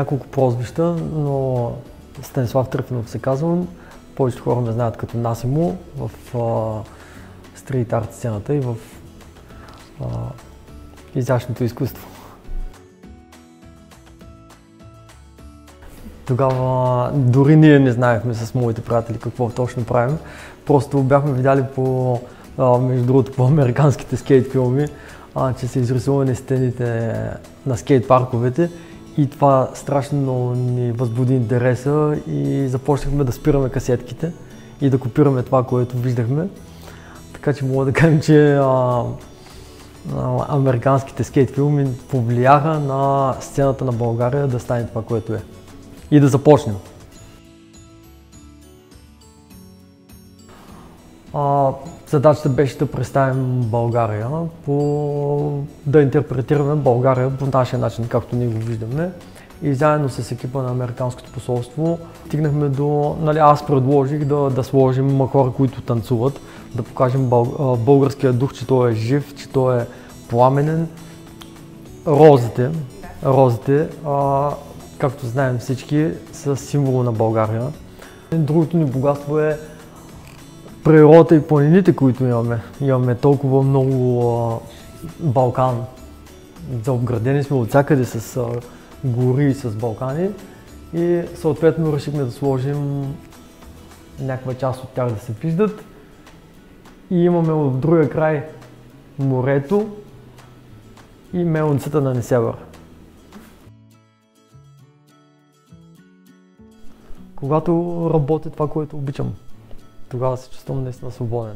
няколко прозвища, но Станислав Трифонов се казвам. Повечето хора ме знаят като Насимо в стрит арт сцената и в изящното изкуство. Тогава дори ние не знаехме с моите приятели какво точно правим. Просто бяхме видяли между другото, по американските скейт филми, че са изрисувани стените на скейт парковете и това страшно много ни възбуди интереса и започнахме да спираме касетките и да копираме това, което виждахме. Така че мога да кажем, че американските скейт филми повлияха на сцената на България да стане това, което е. И да започнем. Задачата беше да представим България, да интерпретираме България по нашия начин, както ние го виждаме. И заедно с екипа на Американското посолство стигнахме до... аз предложих да сложим хора, които танцуват, да покажем българския дух, че той е жив, че той е пламенен. Розите, както знаем всички, са символ на България. Другото ни богатство е природата и планините, които имаме. Имаме толкова много Балкан. Заобградени сме от всякъде с гори и с Балкани и съответно решихме да сложим някаква част от тях да се виждат. И имаме от другия край морето и мелницата на Несебър. Когато работя това, което обичам, тогава се чувствам наистина свободен.